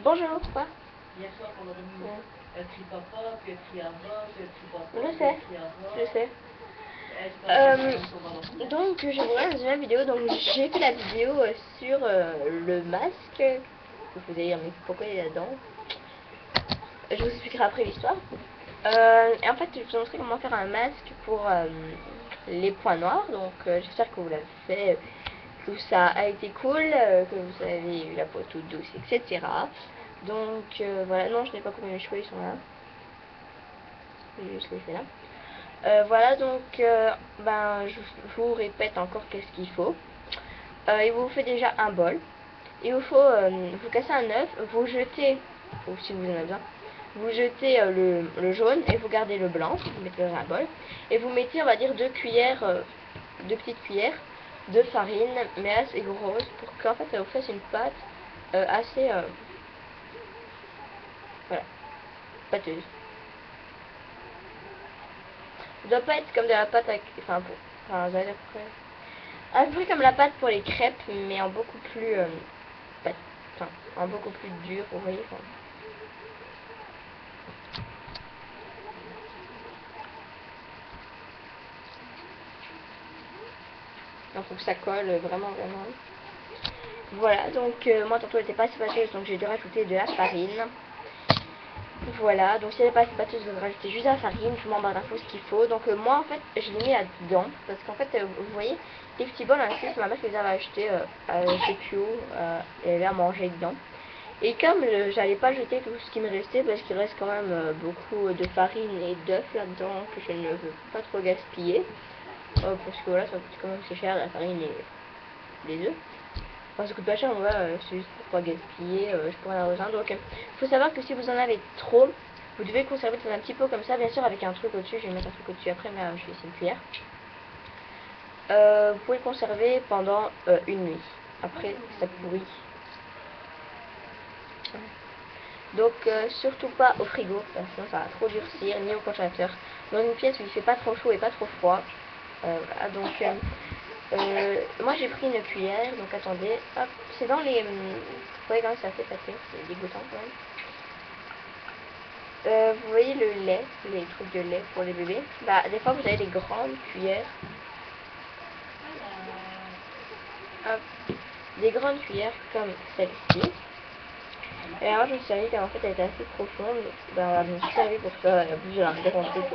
Bonjour, quoi? Hier soir, pendant le nuit, elle crie papa, puis elle crie Ava, puis elle crie papa, Je puis sais, elle crie Ava. je sais. Donc je vous reviens dans une vidéo. Donc j'ai fait la vidéo sur le masque. Vous allez dire mais pourquoi il est là-dedans? Je vous expliquerai après l'histoire. Et en fait je vais vous montrer comment faire un masque pour les points noirs. Donc j'espère que vous l'avez fait, que ça a été cool, que vous avez eu la peau toute douce, etc. Donc voilà, non je n'ai pas coupé mes cheveux, ils sont là. Je vais juste laisser là. Voilà, donc ben, je vous répète encore qu'est-ce qu'il faut. Il vous fait déjà un bol. Il vous faut vous casser un œuf, vous jetez, ou si vous en avez besoin, vous jetez le jaune et vous gardez le blanc, vous mettez dans un bol. Et vous mettez, on va dire, deux petites cuillères de farine, mais assez grosse, pour qu'en fait ça vous fasse une pâte assez, voilà, pâteuse. Ça doit pas être comme de la pâte à... Enfin, à peu près comme la pâte pour les crêpes, mais en beaucoup plus... enfin, en beaucoup plus dur, vous voyez. Enfin. Donc, faut que ça colle vraiment. Voilà, donc moi tantôt elle était pas assez pâteuse, donc j'ai dû rajouter de la farine. Voilà, donc si elle n'est pas assez pâteuse, vous rajoutez juste la farine, je vous mets en barre d'infos ce qu'il faut. Donc moi en fait, je l'ai mis là-dedans, parce qu'en fait, vous voyez, les petits bols ainsi, c'est ma mère qui les avait achetés chez Pio, et elle a mangé dedans. Et comme j'allais pas jeter tout ce qui me restait, parce qu'il reste quand même beaucoup de farine et d'œufs là-dedans, que je ne veux pas trop gaspiller. Parce que voilà, ça coûte quand même assez cher, la farine et les œufs. Enfin, ça coûte pas cher, on va, c'est juste pour pas gaspiller, je pourrais en avoir. Donc, faut savoir que si vous en avez trop, vous devez le conserver dans un petit pot comme ça, bien sûr, avec un truc au-dessus. Je vais mettre un truc au-dessus après, mais là, je vais essayer une cuillère. Vous pouvez le conserver pendant une nuit. Après, ça pourrit. Donc, surtout pas au frigo, parce que sinon ça va trop durcir, ni au congélateur. Dans une pièce où il fait pas trop chaud et pas trop froid. Voilà, donc, moi j'ai pris une cuillère, donc attendez, hop, c'est dans les... vous voyez quand même c'est assez pâté, c'est dégoûtant quand même. Vous voyez le lait, les trucs de lait pour les bébés. Bah des fois vous avez des grandes cuillères. Hop, des grandes cuillères comme celle-ci. Et alors je me suis servi car en fait elle était assez profonde. Bah je me suis servi pour ça, et en plus j'ai un grand truc.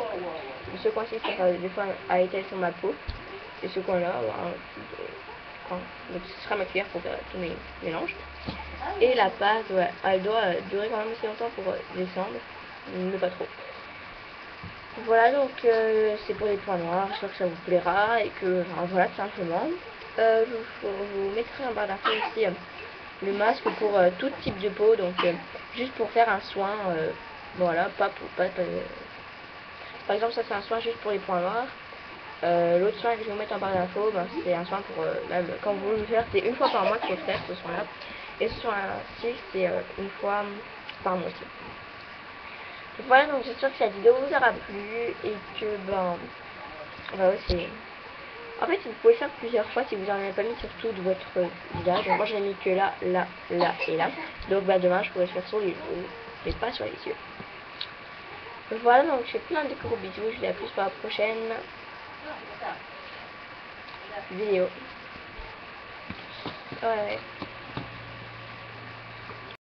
Ce coin-ci ça sert des fois à étaler sur ma peau. Et ce coin-là, donc ce sera ma cuillère pour faire tous mes mélanges. Et la pâte, ouais, elle doit durer quand même assez longtemps pour descendre, mais pas trop. Voilà, donc c'est pour les points noirs, j'espère que ça vous plaira et que, enfin, voilà, tout simplement. Je vous mettrai en barre d'infos ici le masque pour tout type de peau, donc juste pour faire un soin, voilà, pas pour, par exemple ça c'est un soin juste pour les points noirs. L'autre soin que je vais vous mettre en barre d'infos, ben, c'est un soin pour même quand vous le faire, c'est une fois par mois qu'il faut le faire ce soin là. Et ce soin-ci c'est une fois par mois aussi. Voilà, donc j'espère que cette vidéo vous aura plu et que ben voilà, c'est... En fait vous pouvez le faire plusieurs fois si vous n'en avez pas mis sur tout de votre visage. Donc moi je l'ai mis que là, là, là et là. Donc bah demain je pourrais le faire sur les joues, mais pas sur les yeux. Voilà, donc je fais plein de gros bisous, je vous dis à plus pour la prochaine vidéo. Ouais.